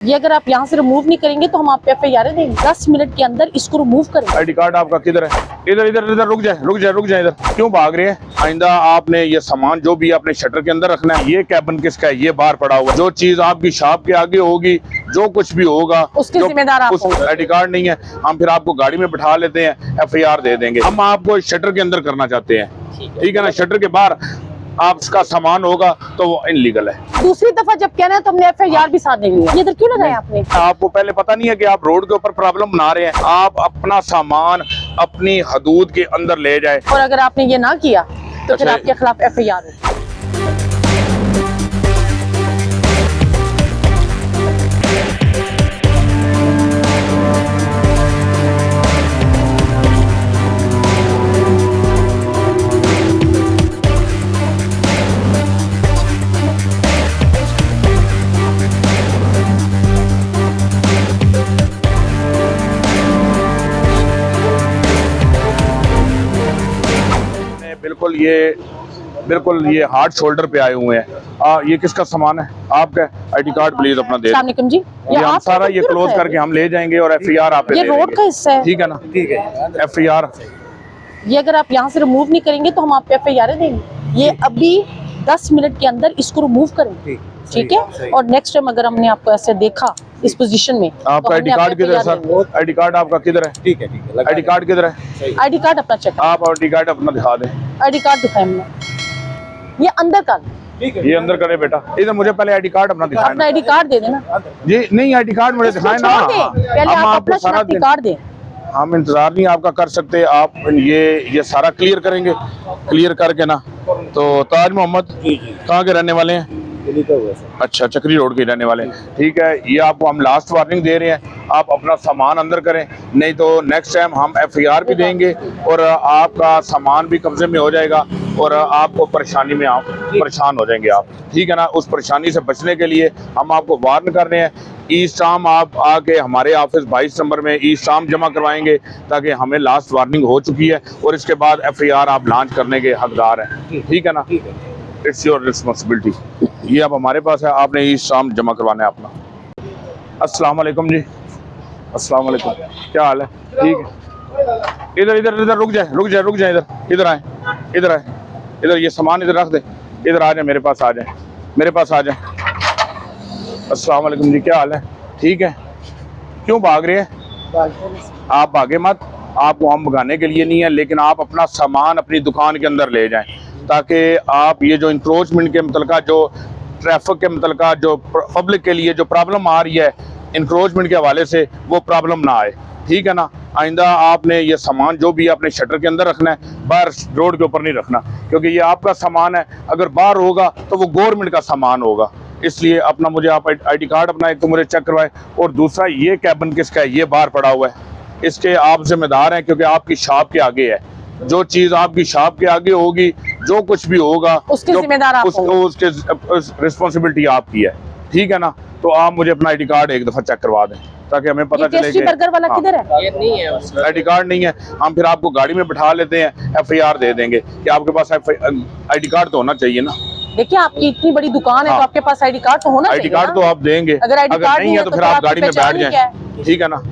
ये अगर आप यहाँ से रिमूव नहीं करेंगे तो हम आप पे FIR देंगे। 10 मिनट के अंदर इसको रिमूव करेंगे। आईडी कार्ड आपका किधर है? इधर इधर इधर, रुक जाए रुक जाए रुक जाए, इधर क्यों भाग रहे हैं? आइंदा आपने ये सामान जो भी आपने शटर के अंदर रखना है। ये कैबिन किसका है? ये बाहर पड़ा हुआ। जो चीज आपकी शॉप के आगे होगी, जो कुछ भी होगा उसके जिम्मेदार आप होंगे। आईडी कार्ड नहीं है, हम फिर आपको गाड़ी में बिठा लेते हैं, FIR दे देंगे। हम आपको शटर के अंदर करना चाहते हैं, ठीक है ना? शटर के बाहर आपका सामान होगा तो वो इनलीगल है। दूसरी दफा जब कहना है तो हमने FIR भी साथ देंगे। ये इधर क्यों लगाया आपने? आपको पहले पता नहीं है कि आप रोड के ऊपर प्रॉब्लम बना रहे हैं? आप अपना सामान अपनी हदूद के अंदर ले जाए। और अगर आपने ये ना किया तो फिर अच्छा। आपके खिलाफ FIR होगी। बिल्कुल ये हार्ड शोल्डर पे आए हुए हैं। ये किसका सामान है? आपका आईडी कार्ड प्लीज अपना दे। अस्सलाम वालेकुम जी। ये हम आप सारा ये क्लोज करके हम ले जाएंगे और FIR आप पे ये दे रोड देंगे। का हिस्सा है। ठीक है ना? ठीक है। FIR ये अगर आप यहाँ से रिमूव नहीं करेंगे तो हम आप पे FIR देंगे। ये अभी 10 मिनट के अंदर इसको रिमूव करेंगे, ठीक है? और नेक्स्ट टाइम अगर हमने आपको ऐसे देखा इस पोजीशन में, आपका आईडी कार्ड किधर है सर? आईडी कार्ड आपका किधर है? ठीक है ठीक है। आईडी कार्ड किधर है? आईडी कार्ड अपना चेक, आप आईडी कार्ड अपना दिखा दें। आईडी कार्ड दिखाएं हमने। ये अंदर का, ये अंदर करे बेटा। इधर मुझे पहले आईडी कार्ड अपना दिखाएं अपना ना। आईडी कार्ड दे देना जी नहीं, आईडी कार्ड मुझे दिखाएं ना। पहले हम आप आपको अपना सारा शनाख्ती दिन कार्ड दें। हम इंतजार नहीं आपका कर सकते। आप ये सारा क्लियर करेंगे। क्लियर करके ना तो ताज मोहम्मद कहाँ के रहने वाले हैं? अच्छा, चक्री रोड के रहने वाले हैं। ठीक है, ये आपको हम लास्ट वार्निंग दे रहे हैं, आप अपना सामान अंदर करें, नहीं तो नेक्स्ट टाइम हम FIR भी देंगे और आपका सामान भी कब्जे में हो जाएगा और आपको परेशानी में आप परेशान हो जाएंगे आप। ठीक है ना? उस परेशानी से बचने के लिए हम आपको वार्न कर रहे हैं। ईस्ट आम आप आके हमारे ऑफिस 22 नंबर में ईस्ट आम जमा करवाएंगे, ताकि हमें लास्ट वार्निंग हो चुकी है और इसके बाद FIR आप लॉन्च करने के हकदार हैं। ठीक है ना? It's your responsibility. ये अब हमारे पास है, आपने ईस्ट आम जमा करवाना है अपना। अस्सलाम वालेकुम जी। अस्सलाम वालेकुम, क्या हाल है? ठीक है। इधर इधर इधर, रुक जाए रुक जाए रुक जाए, इधर इधर आए, इधर आए, इधर ये सामान इधर रख दे। इधर आ जाए, मेरे पास आ जाए, मेरे पास आ जाए। अस्सलाम वालेकुम जी, क्या हाल है? ठीक है। क्यों भाग रहे हैं? आप भागे मत, आपको हम भगाने के लिए नहीं है, लेकिन आप अपना सामान अपनी दुकान के अंदर ले जाएं, ताकि आप ये जो इंक्रोचमेंट के मुतलका, जो ट्रैफिक के मुतलका, जो पब्लिक के लिए जो प्रॉब्लम आ रही है इंक्रोचमेंट के हवाले से, वो प्रॉब्लम ना आए। ठीक है ना? आइंदा आपने ये सामान जो भी अपने शटर के अंदर रखना है, बाहर रोड के ऊपर नहीं रखना, क्योंकि ये आपका सामान है। अगर बाहर होगा तो वो गवर्नमेंट का सामान होगा। इसलिए अपना मुझे आप आईडी कार्ड अपना एक तो मुझे चेक करवाए, और दूसरा ये कैबिन किसका है? ये बाहर पड़ा हुआ है, इसके आप जिम्मेदार हैं, क्योंकि आपकी शॉप के आगे है। जो चीज आपकी शॉप के आगे होगी, जो कुछ भी होगा, उसके जिम्मेदार आप होंगे। उसके रिस्पॉन्सिबिलिटी आपकी है। ठीक है ना? तो आप मुझे अपना आईडी कार्ड एक दफा चेक करवा दें, ताकि हमें पता चले कि बर्गर वाला किधर है? ये नहीं है, आईडी कार्ड नहीं है। हम फिर आपको गाड़ी में बिठा लेते हैं, FIR दे देंगे कि आपके पास आईडी कार्ड तो होना चाहिए ना। देखिए, आपकी इतनी बड़ी दुकान है तो आपके पास आईडी कार्ड तो होना चाहिए। आईडी कार्ड तो आप देंगे, अगर आईडी कार्ड नहीं है तो फिर आप गाड़ी में बैठ जाएं। ठीक है ना?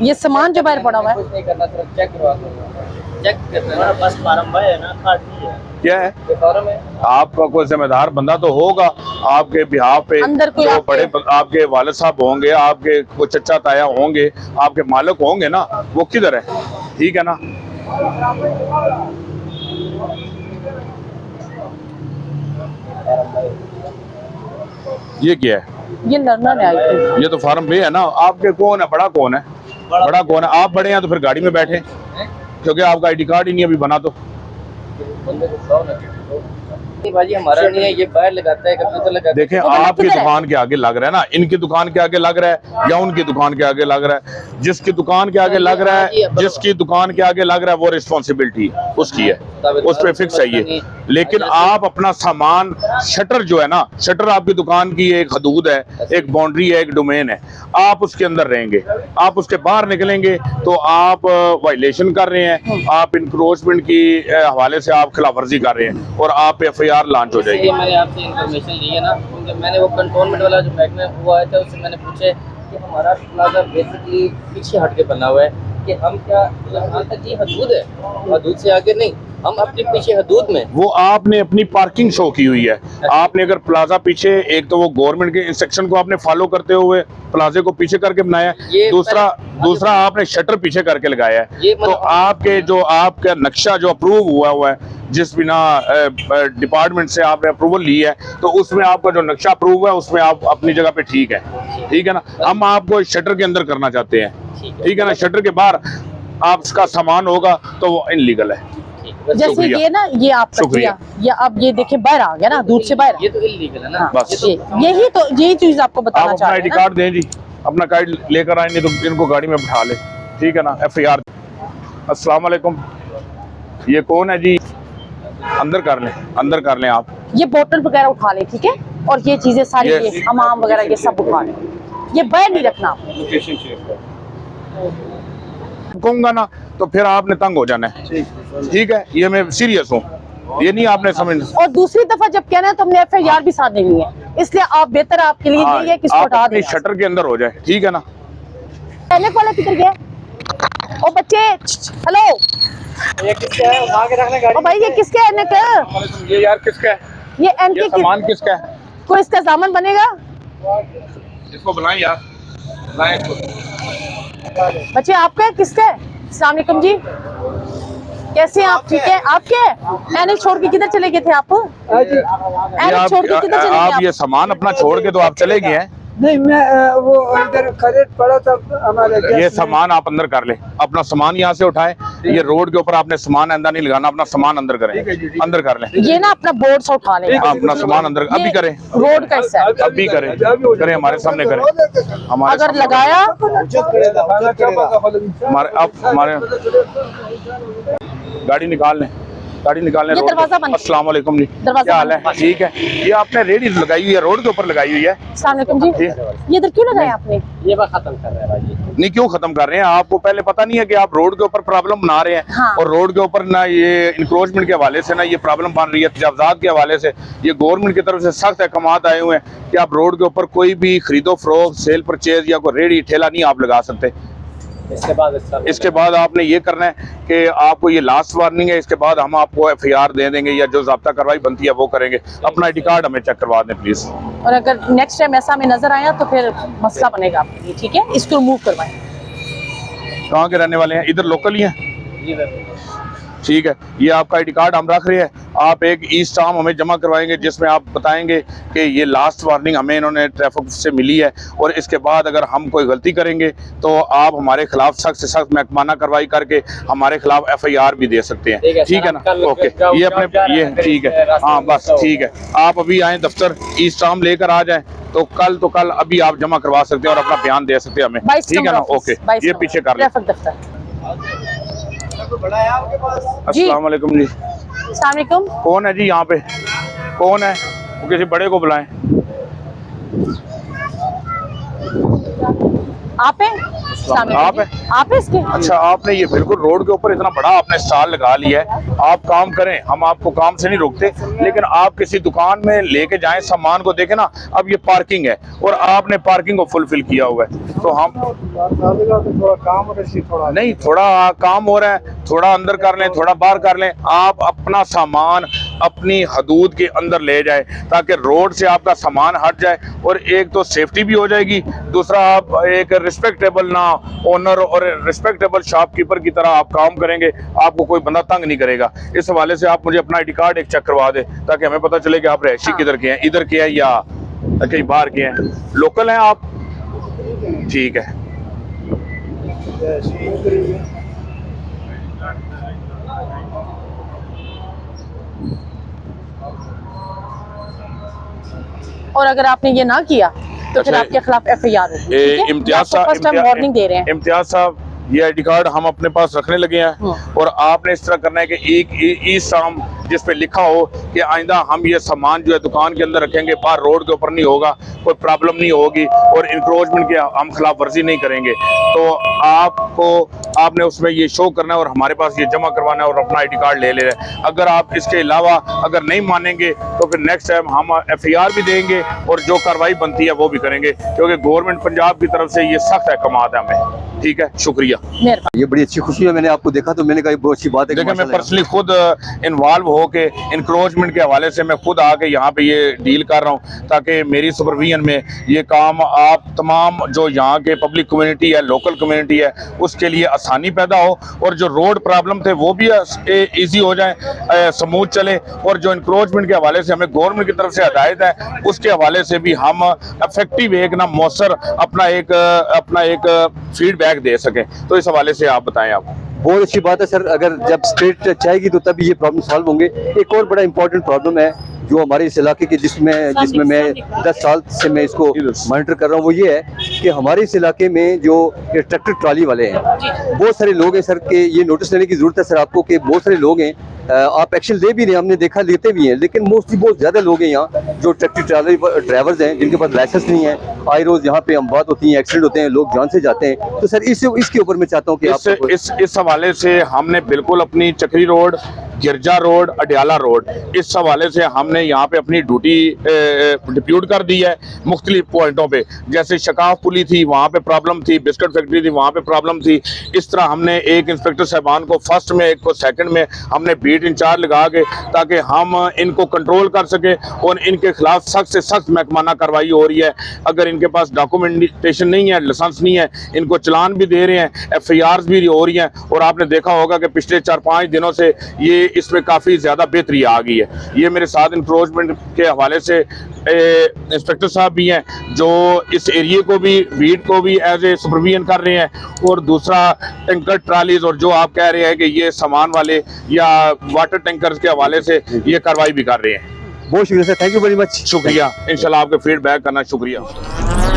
ये सामान जो बाहर पड़ा हुआ है, नहीं करना, सिर्फ चेक करवा दो। चेक करना बस, फार्म है ना, कार्ड नहीं है। क्या है? ये फार्म है। आपका कोई जिम्मेदार बंदा तो होगा आपके बिहाफ पे, अंदर कोई जो बड़े आपके वालिद साहब होंगे, आपके कोई चचा ताया होंगे, आपके मालिक होंगे ना, वो किधर है? ठीक है ना? ये क्या है? ये लर्नर है। ये तो फार्म बे है ना। आपके कौन है? बड़ा कौन है? बड़ा कौन है? आप बड़े हैं तो फिर गाड़ी में बैठे, क्योंकि आपका आईडी कार्ड ही नहीं अभी बना। तो बंदे को बताओ ना, बाजी हमारा नहीं है, ये बाहर लगाता है, कंप्यूटर लगाता है। देखें, आपकी दुकान के आगे लग रहा है ना, इनकी दुकान के आगे लग रहा है या उनकी दुकान के आगे लग रहा है? जिसकी दुकान के आगे लग रहा है, जिसकी दुकान के आगे लग रहा है, वो रिस्पॉन्सिबिलिटी उसकी है, उस पर फिक्स है ये। लेकिन आप अपना सामान, शटर जो है ना, शटर आपकी दुकान की एक हदूद है, एक बाउंड्री है, एक डोमेन है, आप उसके अंदर रहेंगे। आप उसके बाहर निकलेंगे तो आप वायलेशन कर रहे हैं, आप इंक्रोचमेंट की हवाले से आप खिलाफ वर्जी कर रहे हैं, और आप FIR FIR लॉन्च हो जाएगी। ये मैंने आपसे इन्फॉर्मेशन ली है ना, क्योंकि मैंने वो कंटोनमेंट वाला जो महकमा हुआ है था उससे मैंने पूछे कि हमारा प्लाजा बेसिकली पीछे हट के बना हुआ है कि हम क्या यहाँ तक ये हदूद है, हदूद से आगे नहीं, हम अपने पीछे हदूद में। वो आपने अपनी पार्किंग शो की हुई है। आपने अगर प्लाजा पीछे, एक तो वो गवर्नमेंट के इंस्ट्रक्शन को आपने फॉलो करते हुए प्लाजे को पीछे करके बनाया है, दूसरा आपने शटर पीछे करके लगाया है। तो आपके जो आपका नक्शा जो अप्रूव हुआ है, जिस बिना डिपार्टमेंट से आपने अप्रूवल ली है, तो उसमें आपका जो नक्शा अप्रूव है उसमें आप अपनी जगह पे ठीक है ना। हम आपको शटर के अंदर करना चाहते हैं, ठीक है ना। शटर के बाहर आपका सामान होगा तो वो इनलीगल है। जैसे ये ना, ये आप शुक्रिया। ये अब ये देखिए बाहर आ गया ना, दूध से बाहर। ये तो इल्लीगल है ना। बस यही चीज आपको बताना आप अपना चाह रहे ID हैं ना। कार्ड दें जी, अपना कार्ड लेकर आए, नहीं तो इनको गाड़ी में बिठा ले, ठीक है ना। FIR। अस्सलाम वालेकुम, ये कौन है जी? अंदर कर लें आप। ये बोतल वगैरह उठा ले, ठीक है, और ये चीजें सारी, ये हमाम वगैरह ये सब उठा ले, ये बाहर नहीं रखना आप। कहूंगा ना तो फिर आपने तंग हो जाना है, ठीक है। ये मैं सीरियस हूँ, ये नहीं आपने समझना। और दूसरी दफा जब कहना है तो हमने FIR भी साथ देनी है, इसलिए आप बेहतर आपके लिए यही है कि इसको आप हटा अपनी दें। शटर के अंदर हो जाए, ठीक है ना। एनक वाला किधर गया? ओ बच्चे, हेलो, ये किसका है? उठा के रखना गाड़ी। ओ भाई, ये किसका है एनक? ये यार किसका है? ये एनके ये सामान किसका है? कोई इसका सामान बनेगा? इसको बुलाएं यार, बुलाएं इसको। बच्चे आपका है, किसका है? अस्सलाम वालेकुम जी, कैसे हैं आप? ठीक है, आपके है? एनक छोड़ के किधर चले गए थे आप? एनक छोड़ के किधर चले गए आप? ये सामान अपना छोड़ के तो आप चले गए हैं। नहीं, मैं वो इधर खरीद पड़ा था हमारे। ये सामान आप अंदर कर ले, अपना सामान यहाँ से उठाए। ये रोड के ऊपर आपने सामान अंदर नहीं लगाना, अपना सामान अंदर करें, अंदर कर लें। ये ना अपना बोर्ड से उठा ले, अपना सामान अंदर अभी करें, रोड का हिस्सा है। अभी करें, हमारे सामने करें, हमारे अगर सामने लगाया हमारे गाड़ी निकाल लें। ये दरवाजा बंद। अस्सलाम वालेकुम जी, दरवाजा क्या हाल है? बंद। ठीक है। ये आपने रेडी लगाई हुई है, रोड के ऊपर लगाई हुई है। अस्सलाम वालेकुम जी, ये इधर क्यों लगाया आपने? ये बात खत्म कर रहे हैं भाई। नहीं, क्यों खत्म कर रहे हैं? आपको पहले पता नहीं है कि आप रोड के ऊपर प्रॉब्लम बना रहे हैं? हाँ। और रोड के ऊपर ना ये इंक्रोचमेंट के हवाले से ना ये प्रॉब्लम बन रही है, तजावजात के हवाले से ये गवर्नमेंट की तरफ से सख्त अहकामात आए हुए हैं कि आप रोड के ऊपर कोई भी खरीदो फरोख्त, सेल परचेज या कोई रेडी ठेला नहीं आप लगा सकते। इसके बाद आपने ये करना है कि आपको ये लास्ट वार्निंग है, इसके बाद हम आपको FIR दे देंगे या जो ज़ाब्ता कार्रवाई बनती है वो करेंगे। अपना ID कार्ड हमें चेक करवा दें प्लीज। और अगर नेक्स्ट टाइम ऐसा हमें नजर आया तो फिर मसला बनेगा आपके लिए, ठीक है। इसको रिमूव करवाएं। कहाँ के रहने वाले हैं? इधर लोकल ही हैं, ठीक है। ये आपका ID कार्ड हम रख रहे हैं। आप एक ई-स्टाम्प हमें जमा करवाएंगे जिसमें आप बताएंगे कि ये लास्ट वार्निंग हमें इन्होंने ट्रैफिक से मिली है, और इसके बाद अगर हम कोई गलती करेंगे तो आप हमारे खिलाफ सख्त से सख्त महकमाना कार्रवाई करके हमारे खिलाफ FIR भी दे सकते हैं, ठीक है ना। ओके, ये अपने ये ठीक है, हाँ बस ठीक है। आप अभी आए दफ्तर, ई-स्टाम्प लेकर आ जाएं, तो कल अभी आप जमा करवा सकते हैं और अपना बयान दे सकते हैं हमें, ठीक है ना। ओके, ये पीछे कर लें। अस्सलाम वालेकुम जी। अस्सलाम वालेकुम। कौन है जी यहाँ पे? कौन है? वो किसी बड़े को बुलाएं। आप हैं? आप हैं? आप हैं इसके? अच्छा, आपने ये बिल्कुल रोड के ऊपर इतना बड़ा आपने स्टॉल लगा लिया है। आप काम करें, हम आपको काम से नहीं रोकते, लेकिन आप किसी दुकान में लेके जाएं, सामान को देखें ना। अब ये पार्किंग है और आपने पार्किंग को फुलफिल किया हुआ है, तो हम नहीं, थोड़ा काम हो रहा है, थोड़ा अंदर कर लें, थोड़ा बाहर कर लें। आप अपना सामान अपनी हदूद के अंदर ले जाए ताकि रोड से आपका सामान हट जाए, और एक तो सेफ्टी भी हो जाएगी, दूसरा आप एक रिस्पेक्टेबल ना ओनर और रिस्पेक्टेबल शॉपकीपर की तरह आप काम करेंगे, आपको कोई बंदा तंग नहीं करेगा। इस हवाले से आप मुझे अपना ID कार्ड एक चेक करवा दे ताकि हमें पता चले कि आप रहशी किधर के हैं, इधर के हैं या कहीं बाहर के हैं। लोकल हैं आप? ठीक है। और अगर आपने ये ना किया तो फिर अच्छा, आपके खिलाफ FIR होगी, ठीक है? इम्तियाज फर्स्ट टाइम वार्निंग दे रहे हैं। इम्तियाज साहब, ये ID कार्ड हम अपने पास रखने लगे हैं, और आपने इस तरह करना है कि एक ई-स्टाम्प जिस पे लिखा हो कि आइंदा हम ये सामान जो है दुकान के अंदर रखेंगे, बाहर रोड के ऊपर नहीं होगा, कोई प्रॉब्लम नहीं होगी और इंक्रोचमेंट की हम खिलाफ वर्जी नहीं करेंगे। तो आपने उसमें ये शो करना है और हमारे पास ये जमा करवाना है और अपना ID कार्ड ले लेना है। अगर आप इसके अलावा अगर नहीं मानेंगे तो फिर नेक्स्ट टाइम हम FIR भी देंगे और जो कार्रवाई बनती है वो भी करेंगे, क्योंकि गवर्नमेंट पंजाब की तरफ से ये सख्त अहकामात है हमें। ठीक है, शुक्रिया। मेहरबानी। ये बड़ी अच्छी खुशी है, मैंने आपको देखा तो मैंने कहा ये बहुत अच्छी बात है। देखिए, मैं पर्सनली खुद इन्वॉल्व होके इंक्रोचमेंट के हवाले से मैं खुद आके यहाँ पे ये डील कर रहा हूँ, ताकि मेरी सुपरविजन में ये काम आप तमाम जो यहाँ के पब्लिक कम्युनिटी है, लोकल कम्युनिटी है, उसके लिए आसानी पैदा हो और जो रोड प्रॉब्लम थे वो भी ईजी हो जाए, स्मूथ चले। और जो इंक्रोचमेंट के हवाले से हमें गवर्नमेंट की तरफ से हदायत है, उसके हवाले से भी हम इफेक्टिव एक ना मौसर अपना एक फीडबैक दे सकें। तो इस हवाले से आप बताएं। आप बहुत अच्छी बात है सर, अगर जब स्टेट चाहेगी तो तभी ये प्रॉब्लम सॉल्व होंगे। एक और बड़ा इंपॉर्टेंट प्रॉब्लम है जो हमारे इस इलाके के जिसमें मैं 10 साल से मैं इसको मॉनिटर कर रहा हूँ, वो ये है कि हमारे इस इलाके में जो ट्रैक्टर ट्रॉली वाले हैं, बहुत सारे लोग हैं सर के ये नोटिस लेने की जरूरत है सर आपको कि बहुत सारे लोग हैं, आप एक्शन ले भी रहे हैं, हमने देखा लेते भी हैं, लेकिन मोस्टली बहुत ज़्यादा लोग हैं यहाँ जो ट्रैक्टर ट्रॉली ड्राइवर्स हैं जिनके पास लाइसेंस नहीं है। आए रोज़ यहाँ पे अमवात होती हैं, एक्सीडेंट होते हैं, लोग जान से जाते हैं। तो सर इसके ऊपर मैं चाहता हूँ कि इस हवाले से हमने बिल्कुल अपनी चक्री रोड, गिरजा रोड, अडियाला रोड, इस हवाले से हमने यहाँ पे अपनी ड्यूटी डिप्यूट कर दी है मुख्तलिफ पॉइंटों पे। जैसे शकाफ पुली थी, वहाँ पे प्रॉब्लम थी, बिस्किट फैक्ट्री थी, वहाँ पे प्रॉब्लम थी। इस तरह हमने एक इंस्पेक्टर साहबान को फर्स्ट में, एक को सेकंड में हमने बीट इंचार्ज लगा के, ताकि हम इनको कंट्रोल कर सके और इनके खिलाफ सख्त से सख्त महकमाना कार्रवाई हो रही है। अगर इनके पास डॉक्यूमेंटेशन नहीं है, लाइसेंस नहीं है, इनको चलान भी दे रहे हैं, FIRs भी हो रही हैं। और आपने देखा होगा कि पिछले 4-5 दिनों से ये इसमें काफ़ी ज़्यादा बेहतरी आ गई है। ये मेरे साथ इंक्रोचमेंट के हवाले से इंस्पेक्टर साहब भी हैं जो इस एरिए को भी, बीट को भी एज ए सुपरविजन कर रहे हैं। और दूसरा टैंकर ट्रालीज और जो आप कह रहे हैं कि ये सामान वाले या वाटर टैंकर्स के हवाले से ये कार्रवाई भी कर रहे हैं। बहुत शुक्रिया sir, thank you very much. शुक्रिया, इंशाल्लाह आपके फीडबैक करना शुक्रिया।